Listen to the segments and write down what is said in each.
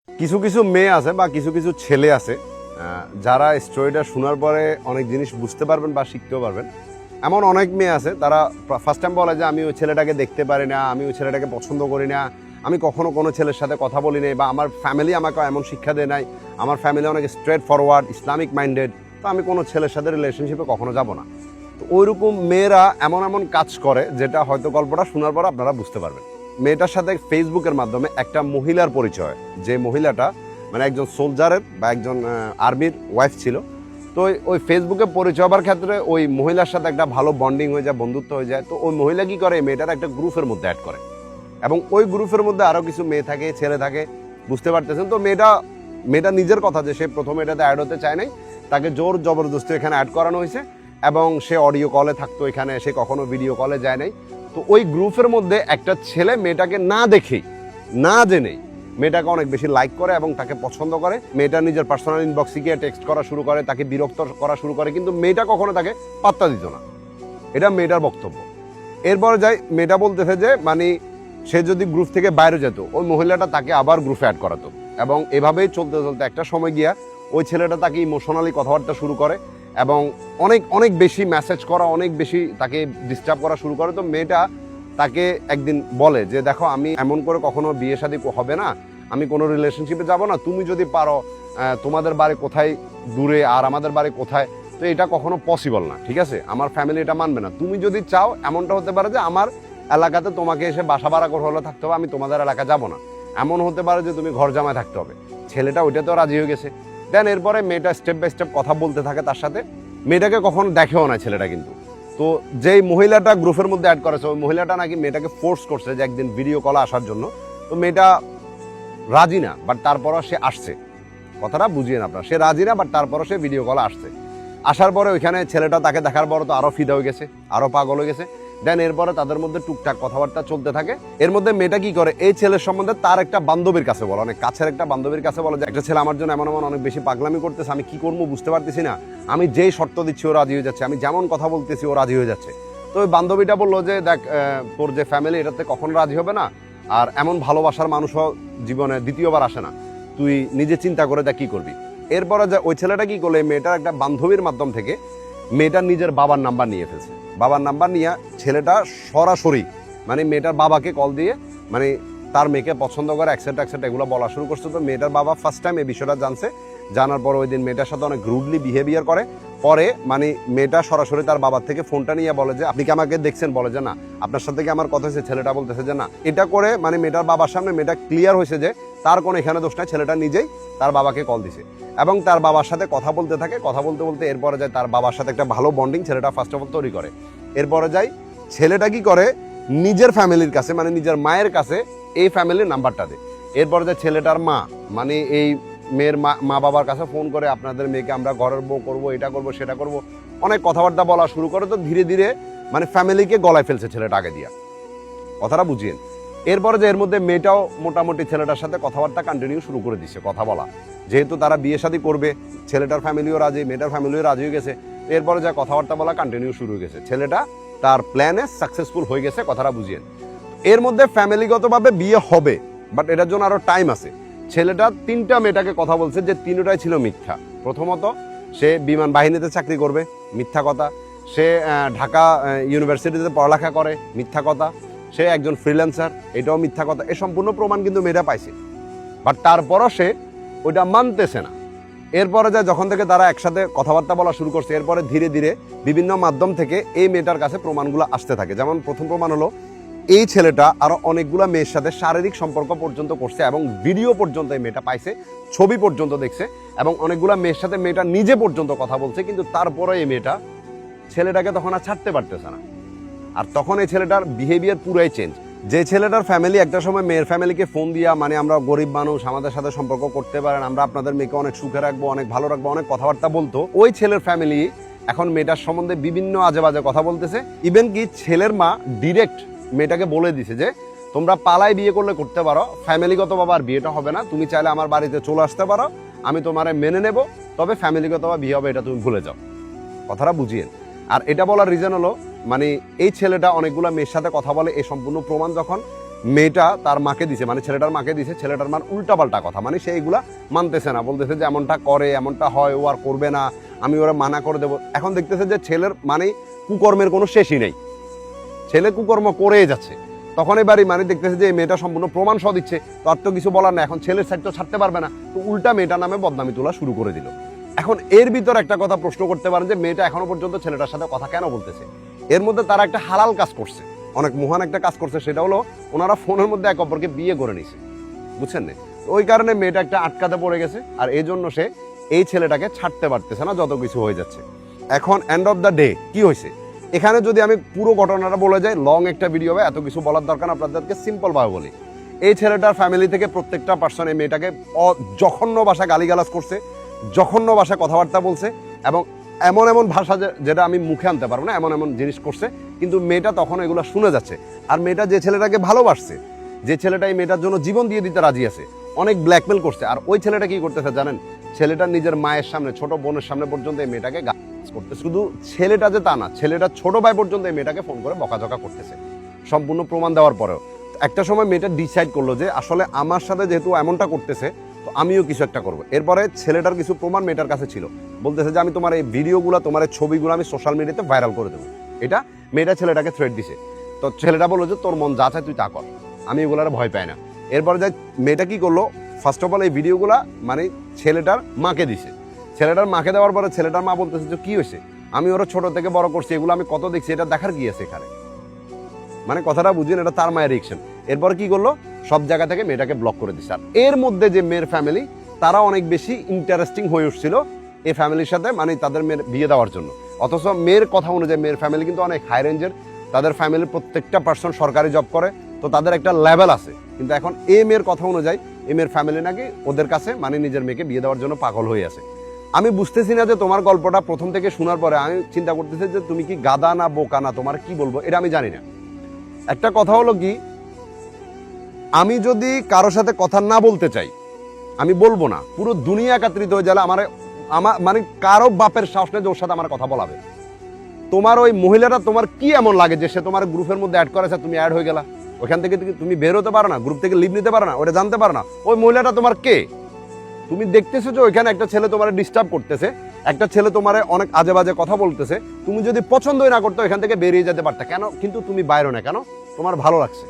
কিছু কিছু মেয়ে আছে বা কিছু কিছু ছেলে আছে যারা স্টোরিটা শোনার পরে অনেক জিনিস বুঝতে পারবেন বা শিখতেও পারবেন। এমন অনেক মেয়ে আছে তারা ফার্স্ট টাইম বলে যে আমি ওই ছেলেটাকে দেখতে পারি না, আমি ওই ছেলেটাকে পছন্দ করি না, আমি কখনো কোনো ছেলের সাথে কথা বলি নাই, বা আমার ফ্যামিলি আমাকে এমন শিক্ষা দেয় নাই, আমার ফ্যামিলি অনেক স্ট্রেট ফরওয়ার্ড ইসলামিক মাইন্ডেড, তো আমি কোনো ছেলের সাথে রিলেশনশিপে কখনো যাব না। তো ওইরকম মেয়েরা এমন এমন কাজ করে যেটা হয়তো গল্পটা শোনার পর আপনারা বুঝতে পারবেন। মেয়েটার সাথে ফেসবুকের মাধ্যমে একটা মহিলার পরিচয়, যে মহিলাটা মানে একজন সোলজারের বা একজন আর্মির ওয়াইফ ছিল। তো ওই ফেসবুকে পরিচয় হবার ক্ষেত্রে ওই মহিলার সাথে একটা ভালো বন্ডিং হয়ে যায়, বন্ধুত্ব হয়ে যায়। তো ওই মহিলা কি করে, মেয়েটার একটা গ্রুপের মধ্যে অ্যাড করে, এবং ওই গ্রুপের মধ্যে আরও কিছু মেয়ে থাকে, ছেলে থাকে, বুঝতে পারতেছেন। তো মেয়েটা নিজের কথা যে সে প্রথমে এটাতে অ্যাড হতে চায় নাই, তাকে জোর জবরদস্তি এখানে অ্যাড করানো হয়েছে, এবং সে অডিও কলে থাকতো এখানে, সে কখনো ভিডিও কলে যায় নাই। তো ওই গ্রুপের মধ্যে একটা ছেলে মেয়েটাকে না দেখেই, না জেনেই মেয়েটাকে অনেক বেশি লাইক করে এবং তাকে পছন্দ করে। মেয়েটা নিজের পার্সোনাল ইনবক্সে গিয়ে টেক্সট করা শুরু করে, তাকে বিরক্ত করা শুরু করে, কিন্তু মেয়েটা কখনো তাকে পাত্তা দিত না। এটা মেয়েটার বক্তব্য। এরপরে যাই, মেয়েটা বলতেছে যে মানে সে যদি গ্রুপ থেকে বাইরে যেত, ওই মহিলাটা তাকে আবার গ্রুপে অ্যাড করাতো, এবং এভাবেই চলতে চলতে একটা সময় গিয়া ওই ছেলেটা তাকে ইমোশনালি কথাবার্তা শুরু করে, এবং অনেক অনেক বেশি মেসেজ করা, অনেক বেশি তাকে ডিস্টার্ব করা শুরু করে। তো মেয়েটা তাকে একদিন বলে যে দেখো, আমি এমন করে কখনো বিয়ে শাদী হবে না, আমি কোনো রিলেশনশিপে যাব না, তুমি যদি পারো, তোমাদের বাড়ি কোথায় দূরে আর আমাদের বাড়ি কোথায়, তো এটা কখনো পসিবল না, ঠিক আছে, আমার ফ্যামিলি এটা মানবে না। তুমি যদি চাও, এমনটা হতে পারে যে আমার এলাকাতে তোমাকে এসে বাসা ভাড়া করে হলে থাকতে হবে, আমি তোমাদের এলাকা যাব না। এমন হতে পারে যে তুমি ঘর জামায় থাকতে হবে। ছেলেটা ওইটাতেও রাজি হয়ে গেছে। দেন এরপরে মেয়েটা স্টেপ বাই স্টেপ কথা বলতে থাকে তার সাথে। মেয়েটাকে কখনো দেখেও না ছেলেটা, কিন্তু তো যেই মহিলাটা গ্রুপের মধ্যে অ্যাড করেছে, ওই মহিলাটা নাকি মেয়েটাকে ফোর্স করছে যে একদিন ভিডিও কলে আসার জন্য। তো মেয়েটা রাজি না, বাট তারপরও সে আসছে। কথাটা বুঝিয়ে না আপনার, সে রাজি না, বাট তারপরও সে ভিডিও কলে আসছে। আসার পরে ওইখানে ছেলেটা তাকে দেখার পর তো আরো ফিদা হয়ে গেছে, আরো পাগল হয়ে গেছে। দেন এরপরে তাদের মধ্যে টুকটাক কথাবার্তা চলতে থাকে। এর মধ্যে মেয়েটা কি করে, এই ছেলের সম্বন্ধে তার একটা বান্ধবীর কাছে বলে, অনেক কাছের একটা বান্ধবীর কাছে বলে যে একটা ছেলে আমার জন্য এমন এমন অনেক বেশি পাগলামি করতেছে, আমি কি করবো বুঝতে পারতেছি না, আমি যেই শর্ত দিচ্ছি ও রাজি হয়ে যাচ্ছে, আমি যেমন কথা বলতেছি ও রাজি হয়ে যাচ্ছে। তো ওই বান্ধবীটা বললো যে দেখ, তোর যে ফ্যামিলি এটাতে কখনো রাজি হবে না, আর এমন ভালোবাসার মানুষও জীবনে দ্বিতীয়বার আসে না, তুই নিজে চিন্তা করে দেখ কি করবি। এরপরে যে ওই ছেলেটা কি করলে, মেয়েটার একটা বান্ধবীর মাধ্যম থেকে মেয়েটার নিজের বাবার নাম্বার নিয়ে ফেলছে। বাবার নাম্বার নিয়ে ছেলেটা সরাসরি মানে মেয়েটার বাবাকে কল দিয়ে মানে তার মেয়েকে পছন্দ করে অ্যাকসেপ্ট এগুলো বলা শুরু করছে। তো মেয়েটার বাবা ফার্স্ট টাইম এই বিষয়টা জানছে। জানার পর ওই দিন মেয়েটার সাথে অনেক রুডলি বিহেভিয়ার করে। পরে মানে মেয়েটা সরাসরি তার বাবার থেকে ফোনটা নিয়ে বলে যে আপনি কি আমাকে দেখছেন, বলে যে না। আপনার সাথে কি আমার কথা হয়েছে, ছেলেটা বলতেছে যে না। এটা করে মানে মেয়েটার বাবার সামনে মেয়েটা ক্লিয়ার হয়েছে যে তার কোনো এখানে দোষ নাই, ছেলেটা নিজেই তার বাবাকে কল দিছে এবং তার বাবার সাথে কথা বলতে থাকে। কথা বলতে বলতে এরপরে যায় তার বাবার সাথে একটা ভালো বন্ডিং ছেলেটা ফার্স্ট অফ অল তৈরি করে। এরপরে যাই, ছেলেটা কি করে, নিজের ফ্যামিলির কাছে মানে নিজের মায়ের কাছে এই ফ্যামিলির নাম্বারটা দেয়। এরপরে যায় ছেলেটার মা মানে এই মেয়ের মা বাবার কাছে ফোন করে আপনাদের মেয়েকে আমরা ঘরের বউ করবো, এটা করবো সেটা করবো, অনেক কথাবার্তা বলা শুরু করে। তো ধীরে ধীরে মানে ফ্যামিলিকে গলায় ফেলছে ছেলেটা আগে দিয়া। কথাটা বুঝিয়েন। এরপরে যে এর মধ্যে মেয়েটাও মোটামুটি ছেলেটার সাথে কথাবার্তা কন্টিনিউ শুরু করে দিচ্ছে, কথা বলা। যেহেতু তারা বিয়ে শাদী করবে, ছেলেটার ফ্যামিলিও রাজি, মেয়েটার ফ্যামিলিও রাজি হয়ে গেছে। এরপরে যা কথাবার্তা বলা কন্টিনিউ শুরু হয়ে গেছে, ছেলেটা তার প্ল্যানে সাকসেসফুল হয়ে গেছে। কথাটা বুঝিয়েন। এর মধ্যে ফ্যামিলিগতভাবে বিয়ে হবে, বাট এটার জন্য আরো টাইম আছে। ছেলেটা 3টা মেয়েটাকে কথা বলছে, যে 3টাই ছিল মিথ্যা। প্রথমত, সে বিমান বাহিনীতে চাকরি করবে, মিথ্যা কথা। সে ঢাকা ইউনিভার্সিটিতে পড়ালেখা করে, মিথ্যা কথা। সে একজন ফ্রিল্যান্সার, এটাও মিথ্যা কথা। এই সম্পূর্ণ প্রমাণ কিন্তু মেয়েটা পাইছে, বাট তারপরও সে ওইটা মানতেছে না। এরপরে যা যখন থেকে তারা একসাথে কথাবার্তা বলা শুরু করছে, এরপরে ধীরে ধীরে বিভিন্ন মাধ্যম থেকে এই মেয়েটার কাছে প্রমাণগুলো আসতে থাকে। যেমন প্রথম প্রমাণ হলো, এই ছেলেটা আরো অনেকগুলা মেয়ের সাথে শারীরিক সম্পর্ক পর্যন্ত করছে, এবং ভিডিও পর্যন্ত এই মেয়েটা পাইছে, ছবি পর্যন্ত দেখছে, এবং অনেকগুলা মেয়ের সাথে মেয়েটা নিজে পর্যন্ত কথা বলছে। কিন্তু তারপরে এই মেয়েটা ছেলেটাকে তখন আর ছাড়তে পারতেছে না। আর তখন এই ছেলেটার বিহেভিয়ার পুরাই চেঞ্জ। যে ছেলেটার ফ্যামিলি একটা সময় মেয়ের ফ্যামিলিকে ফোন দিয়া মানে আমরা গরিব মানুষ, আমাদের সাথে সম্পর্ক করতে পারেন, আমরা আপনাদের মেয়েকে অনেক সুখে রাখবো, অনেক ভালো রাখবো, অনেক কথাবার্তা বলতো, ওই ছেলের ফ্যামিলি এখন মেয়েটার সম্বন্ধে বিভিন্ন আজে বাজে কথা বলতেছে। ইভেন কি ছেলের মা ডিরেক্ট মেয়েটাকে বলে দিছে যে তোমরা পালায় বিয়ে করলে করতে পারো, ফ্যামিলিগত বাবা আর বিয়েটা হবে না, তুমি চাইলে আমার বাড়িতে চলে আসতে পারো, আমি তোমারে মেনে নেব, তবে ফ্যামিলিগত বা বিয়ে হবে এটা তুমি ভুলে যাও। কথাটা বুঝিয়েন। আর এটা বলার রিজন হলো মানে এই ছেলেটা অনেকগুলো মেয়ের সাথে কথা বলে, এই সম্পূর্ণ প্রমাণ যখন মেয়েটা তার মাকে দিছে, মানে ছেলেটার মাকে দিছে, ছেলেটার মার উল্টাপাল্টা কথা, মানে সে এইগুলা মানতেছে না, বলতেছে যে এমনটা করে, এমনটা হয়, ও আর করবে না, আমি ওরা মানা করে দেবো। এখন দেখতেছে যে ছেলের মানে কুকর্মের কোনো শেষই নেই, ছেলে কুকর্ম করেই যাচ্ছে। তখন এবারই মানে দেখতেছে যে এই মেয়েটা সম্পূর্ণ প্রমাণ সহ দিচ্ছে, তো আর তো কিছু বলার না, এখন ছেলের সাইড তো ছাড়তে পারবে না, তো উল্টা মেয়েটার নামে বদনামি তোলা শুরু করে দিল। এখন এর ভিতর একটা কথা প্রশ্ন করতে পারেন যে মেয়েটা এখনো পর্যন্ত ছেলেটার সাথে কথা কেন বলতেছে? এর মধ্যে তারা একটা হালাল কাজ করছে, অনেক মহান একটা কাজ করছে, সেটা হলো ওনারা ফোনের মধ্যে এক অপরকে বিয়ে করে নিছে, বুঝছেন না? ওই কারণে মেয়েটা একটা আটকাতে পড়ে গেছে, আর এই জন্য সে এই ছেলেটাকে ছাড়তে পারতেছে না, যত কিছু হয়ে যাচ্ছে। এখন এন্ড অফ দ্য ডে কি হয়েছে এখানে, যদি আমি পুরো ঘটনাটা বলে যাই, লং একটা ভিডিও হবে, এত কিছু বলার দরকার, আপনাদেরকে সিম্পল ভাবে বলি। এই ছেলেটার ফ্যামিলি থেকে প্রত্যেকটা পার্সন এই মেয়েটাকে জঘন্য ভাষা গালিগালাজ করছে, জঘন্য ভাষা কথাবার্তা বলছে, এবং এমন এমন ভাষা যেটা আমি মুখে আনতে পারবো না, এমন এমন জিনিস করছে। কিন্তু মেয়েটা তখন এগুলো শুনে যাচ্ছে। আর মেয়েটা যে ছেলেটাকে ভালোবাসছে, যে ছেলেটা এই মেয়েটার জন্য জীবন দিয়ে দিতে রাজি আছে, অনেক ব্ল্যাকমেল করছে। আর ওই ছেলেটা কি করতেছে জানেন? ছেলেটা নিজের মায়ের সামনে, ছোট বোনের সামনে পর্যন্ত এই মেয়েটাকে করতে, শুধু ছেলেটা যে তা না, ছেলেটা ছোট ভাই পর্যন্ত এই মেয়েটাকে ফোন করে বকাঝকা করতেছে, সম্পূর্ণ প্রমাণ দেওয়ার পরেও। একটা সময় মেয়েটা ডিসাইড করলো যে আসলে আমার সাথে যেহেতু এমনটা করতেছে, তো আমিও কিছু একটা করবো। এরপরে ছেলেটার কিছু প্রমাণ মেয়েটার কাছে ছিল, বলতেছে যে আমি তোমার এই ভিডিওগুলো, তোমার এই ছবিগুলো আমি সোশ্যাল মিডিয়াতে ভাইরাল করে দেবো। এটা মেয়েটা ছেলেটাকে থ্রেট দিছে। তো ছেলেটা বললো যে তোর মন যা চায় তুই তা কর, আমি এগুলার ভয় পাই না। এরপরে যাই মেয়েটা কি করলো, ফার্স্ট অফ অল এই ভিডিওগুলা মানে ছেলেটার মাকে দিছে। ছেলেটার মাকে দেওয়ার পরে ছেলেটার মা বলতেছে যে কি হয়েছে, আমি ওরা ছোট থেকে বড় করছি, এগুলো আমি কত দেখছি, এটা দেখার কি আছে এখানে? মানে কথাটা বুঝেন, এটা তার মায়ের রিয়েকশন। এরপর কি করলো, সব জায়গা থেকে মেয়েটাকে ব্লক করে দিচ্ছে। আর এর মধ্যে যে মেয়ের ফ্যামিলি, তারা অনেক বেশি ইন্টারেস্টিং হয়ে উঠছিল এই ফ্যামিলির সাথে, মানে তাদের মেয়ের বিয়ে দেওয়ার জন্য। অথচ মেয়ের কথা অনুযায়ী মেয়ের ফ্যামিলি কিন্তু অনেক হাই রেঞ্জের, তাদের ফ্যামিলির প্রত্যেকটা পার্সন সরকারি জব করে, তো তাদের একটা লেভেল আছে। কিন্তু এখন এই মেয়ের কথা অনুযায়ী এই মেয়ের ফ্যামিলি নাকি ওদের কাছে মানে নিজের মেয়েকে বিয়ে দেওয়ার জন্য পাগল হয়ে আছে। আমি বুঝতেছি না যে তোমার গল্পটা প্রথম থেকে শোনার পরে আমি চিন্তা করতেছি যে তুমি কি গাদা না বোকা, না তোমার কি বলবো এটা আমি জানি না। একটা কথা হলো কি, আমি যদি কারোর সাথে কথা না বলতে চাই আমি বলবো না, পুরো দুনিয়া একত্রিত হয়ে গেলে আমার মানে কারো বাপের সাহস নেই যে ওর সাথে আমার কথা বলাবে। তোমার ওই মহিলাটা তোমার কি এমন লাগে যে সে তোমার গ্রুপের মধ্যে অ্যাড করেছে, তুমি অ্যাড হয়ে গেলা, ওখান থেকে তুমি বের হতে পারো না, গ্রুপ থেকে লিভ নিতে পারো না, ওটা জানতে পারো না ওই মহিলাটা তোমার কে? তুমি দেখতেছো যে ওইখানে একটা ছেলে তোমার ডিস্টার্ব করতেছে, একটা ছেলে তোমার অনেক আজে বাজে কথা বলতেছে, তুমি যদি পছন্দই না করতো এখান থেকে বেরিয়ে যেতে পারতা কেন? কিন্তু তুমি বাইরে না কেন? তোমার ভালো লাগছে।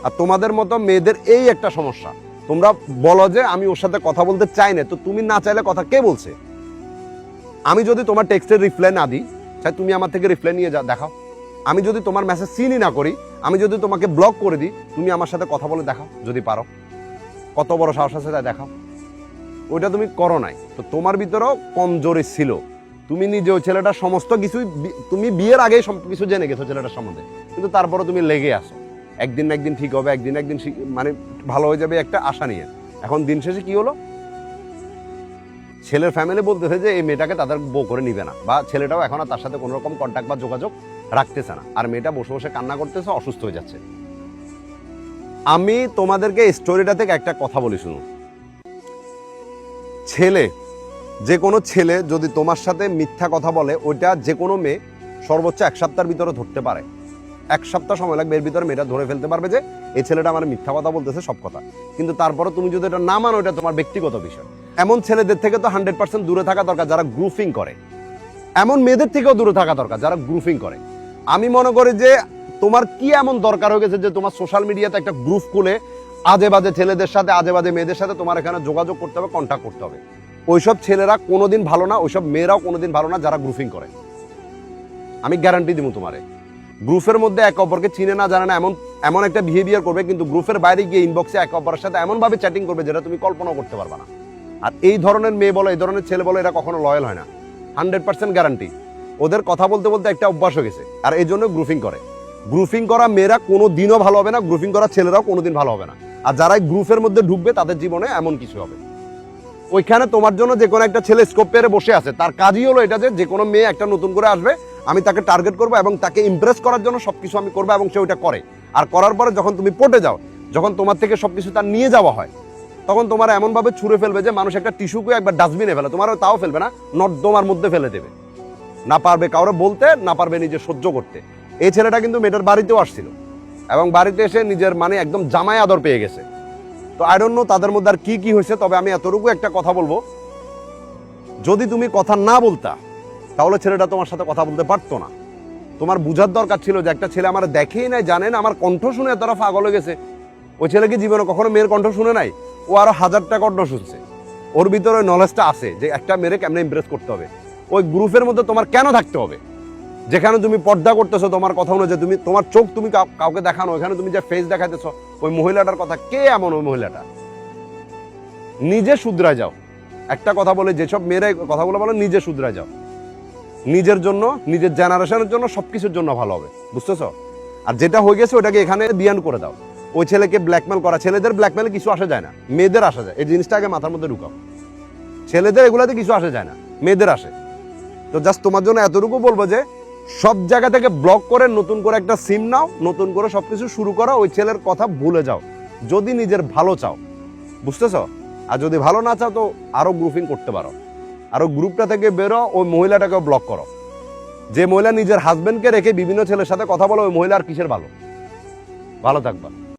আর তোমাদের মতো মেয়েদের এই একটা সমস্যা, তোমরা বলো যে আমি ওর সাথে কথা বলতে চাই না, তো তুমি না চাইলে কথা কে বলছে? আমি যদি তোমার টেক্সটের রিপ্লাই না দিই, চাই তুমি আমার থেকে রিপ্লাই নিয়ে দেখাও। আমি যদি তোমার মেসেজ সিনই না করি, আমি যদি তোমাকে ব্লক করে দিই, তুমি আমার সাথে কথা বলে দেখাও যদি পারো। কত বড় সাহস আছে তাই দেখাও। ওইটা তুমি করো নাই, তো তোমার ভিতরেও কমজোরি ছিল। তুমি নিজে ওই ছেলেটার সমস্ত কিছুই, তুমি বিয়ের আগেই সব কিছু জেনে গেছো ছেলেটার সম্বন্ধে, কিন্তু তারপরে তুমি লেগে আসো, একদিন না একদিন ঠিক হবে, একদিন না একদিন মানে ভালো হয়ে যাবে একটা আশা নিয়ে। এখন দিন শেষে কি হলো, ছেলের ফ্যামিলি বলতেছে যে এই মেয়েটাকে তাদের বউ করে নিবে না, বা ছেলেটাও এখন আর তার সাথে কোনো রকম কন্ট্যাক্ট বা যোগাযোগ রাখতেছে না, আর মেয়েটা বসে বসে কান্না করতেছে, অসুস্থ হয়ে যাচ্ছে। আমি তোমাদেরকে স্টোরিটা থেকে একটা কথা বলি শুনো, ছেলে, যে কোনো ছেলে যদি তোমার সাথে মিথ্যা কথা বলে, ওইটা যে কোনো মেয়ে সর্বোচ্চ 1 সপ্তাহের ভিতরে ধরতে পারে। 1 সপ্তাহ সময় লাগবে, এর ভিতরে মেয়েটা ধরে ফেলতে পারবে যে এই ছেলেটা আমার মিথ্যা কথা বলতেছে সব কথা। কিন্তু তারপরে তুমি যদি এটা না মানো, এটা তোমার ব্যক্তিগত বিষয়। এমন ছেলেদের থেকে তো 100% দূরে থাকা দরকার যারা গ্রুপিং করে, এমন মেয়েদের থেকেও দূরে থাকা দরকার যারা গ্রুপিং করে। আমি মনে করি যে তোমার কি এমন দরকার হয়ে গেছে যে তোমার সোশ্যাল মিডিয়াতে একটা গ্রুপ খুলে আজে বাজে ছেলেদের সাথে, আজে বাজে মেয়েদের সাথে তোমার এখানে যোগাযোগ করতে হবে, কন্ট্যাক্ট করতে হবে। ওইসব ছেলেরা কোনোদিন ভালো না, ওইসব মেয়েরাও কোনোদিন ভালো না যারা গ্রুপিং করে। আমি গ্যারান্টি দিব তোমারে, গ্রুপের মধ্যে একে অপরকে চিনে না জানে না এমন এমন একটা বিহেভিয়ার করবে, কিন্তু গ্রুপের বাইরে গিয়ে ইনবক্সে একে অপরের সাথে এমন ভাবে চ্যাটিং করবে যেটা তুমি কল্পনাও করতে পারবে না। আর এই ধরনের মেয়ে বলো, এই ধরনের ছেলে বলো, এরা কখনো লয়াল হয় না, 100% গ্যারান্টি। ওদের কথা বলতে বলতে একটা অভ্যাস হয়ে গেছে, আর এই জন্য গ্রুপিং করে। গ্রুপিং করা মেয়েরা কোনো দিনও ভালো হবে না, গ্রুপিং করা ছেলেরাও কোনোদিন ভালো হবে না। আর যারা গ্রুপের মধ্যে ঢুকবে তাদের জীবনে এমন কিছু হবে। ওইখানে তোমার জন্য যে কোনো একটা ছেলে স্কোপ পেরে বসে আছে, তার কাজই হলো এটা যে কোনো মেয়ে একটা নতুন করে আসবে, আমি তাকে টার্গেট করবো এবং তাকে ইমপ্রেস করার জন্য সবকিছু আমি করবো, এবং সে ওইটা করে। আর করার পরে যখন তুমি পটে যাও, যখন তোমার থেকে সবকিছু তার নিয়ে যাওয়া হয়, তখন তোমার এমনভাবে ছুঁড়ে ফেলবে যে মানুষ একটা টিস্যুকে একবার ডাস্টবিনে ফেলে, তোমার তাও ফেলবে না, নর্দমার মধ্যে ফেলে দেবে। না পারবে কাউরে বলতে, না পারবে নিজে সহ্য করতে। এই ছেলেটা কিন্তু মেয়েটার বাড়িতেও আসছিল, এবং বাড়িতে এসে নিজের মানে একদম জামাই আদর পেয়ে গেছে। তো আই ডোন্ট নো তাদের মধ্যে আর কি কি হয়েছে, তবে আমি এতটুকু একটা কথা বলবো, যদি তুমি কথা না বলতা তাহলে ছেলেটা তোমার সাথে কথা বলতে পারতো না। তোমার বুঝার দরকার ছিল যে একটা ছেলে আমার দেখেই নাই, জানে না, আমার কণ্ঠ শুনে এতটা পাগল হয়ে গেছে। ওই ছেলে কি জীবনে কখনো মেয়ের কণ্ঠ শুনে নাই? ও আরো 1000টা কণ্ঠ শুনছে। ওর ভিতরে ওই নলেজটা আছে যে একটা মেয়েরে কেমনে ইমপ্রেস করতে হবে। ওই গ্রুপের মধ্যে তোমার কেন থাকতে হবে যেখানে তুমি পর্দা করতেছো তোমার কথা অনুযায়ী, তুমি তোমার চোখ তুমি কাউকে দেখানো, ওখানে তুমি যে ফেস দেখাইতেছো ওই মহিলাটার কথা কে এমন? ওই মহিলাটা নিজে শুধরায় যাও। একটা কথা বলে, যেসব মেয়েরা কথাগুলো বলো, নিজে শুধরায় যাও। নিজের জন্য, নিজের জেনারেশনের জন্য, সবকিছুর জন্য ভালো হবে, বুঝতেছো? আর যেটা হয়ে গেছে ওটাকে এখানে বিয়ান করে দাও। ওই ছেলেকে ব্ল্যাকমেল করা, ছেলেদের ব্ল্যাকমেলে কিছু আসে যায় না, মেয়েদের আসা যায়। এই জিনিসটা আগে মাথার মধ্যে ঢুকাও। ছেলেদের এগুলাতে কিছু আসে যায় না, মেয়েদের আসে। তো জাস্ট তোমার জন্য এতটুকু বলবো যে সব জায়গা থেকে ব্লক করে নতুন করে একটা সিম নাও, নতুন করে সবকিছু শুরু করো। ওই ছেলের কথা ভুলে যাও যদি নিজের ভালো চাও, বুঝতেছো? আর যদি ভালো না চাও তো আরো গ্রুপিং করতে পারো, আরো গ্রুপটা থেকে বেরো, ওই মহিলাটাকেও ব্লক করো। যে মহিলা নিজের হাজবেন্ডকে রেখে বিভিন্ন ছেলের সাথে কথা বলো, ওই মহিলা আর কিসের ভালো? ভালো থাকবা।